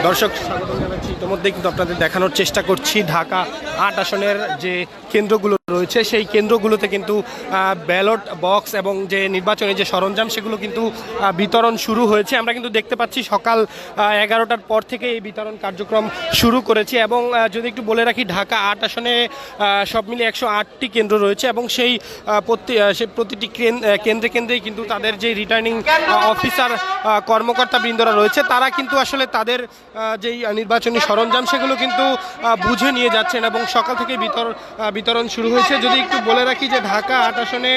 দর্শক স্বাগত জানাচ্ছি। ইতিমধ্যে কিন্তু আপনাদের দেখানোর চেষ্টা করছি ঢাকা ৮ আসনের যে কেন্দ্রগুলো রয়েছে সেই কেন্দ্রগুলোতে কিন্তু ব্যালট বক্স এবং যে নির্বাচনী যে সরঞ্জাম সেগুলো কিন্তু বিতরণ শুরু হয়েছে। আমরা কিন্তু দেখতে পাচ্ছি সকাল 11টার পর থেকে এই বিতরণ কার্যক্রম শুরু করেছি। এবং যদি একটু বলে রাখি, ঢাকা ৮ আসনে সব মিলিয়ে 108টি কেন্দ্র রয়েছে এবং সেই প্রতিটি কেন্দ্রেই কিন্তু তাদের যে রিটার্নিং অফিসার কর্মকর্তা বৃন্দরা রয়েছে তারা কিন্তু আসলে তাদের যেই নির্বাচনী সরঞ্জাম সেগুলো কিন্তু বুঝে নিয়ে যাচ্ছেন এবং সকাল থেকে বিতরণ শুরু হয়েছে। যদি একটু বলে রাখি যে ঢাকা ৮ আসনে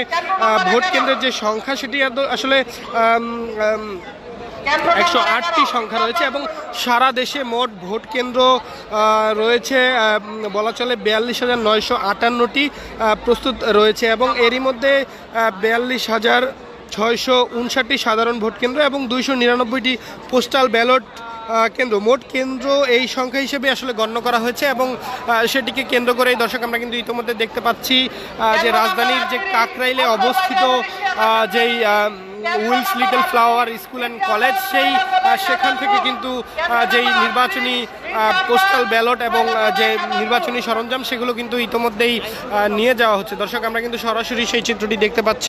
ভোট কেন্দ্রের যে সংখ্যা সেটি আসলে 108টি সংখ্যা রয়েছে এবং সারা দেশে মোট ভোট কেন্দ্র রয়েছে বলা চলে 42,958টি প্রস্তুত রয়েছে এবং এরই মধ্যে 42,659টি সাধারণ ভোট কেন্দ্র এবং 299টি পোস্টাল ব্যালট কেন্দ্র, মোট কেন্দ্র এই সংখ্যা হিসেবে আসলে গণ্য করা হয়েছে। এবং সেটিকে কেন্দ্র করেই দর্শক আমরা কিন্তু ইতিমধ্যে দেখতে পাচ্ছি যে রাজধানীর যে কাকরাইলে অবস্থিত যেই Wills little flower school and college সেখান থেকে কিন্তু যেই নির্বাচনী পোস্টাল ব্যালট এবং যে নির্বাচনী সরঞ্জাম সেগুলো কিন্তু ইতিমধ্যেই নিয়ে যাওয়া হচ্ছে। দর্শক আমরা কিন্তু সরাসরি সেই চিত্রটি দেখতে পাচ্ছি।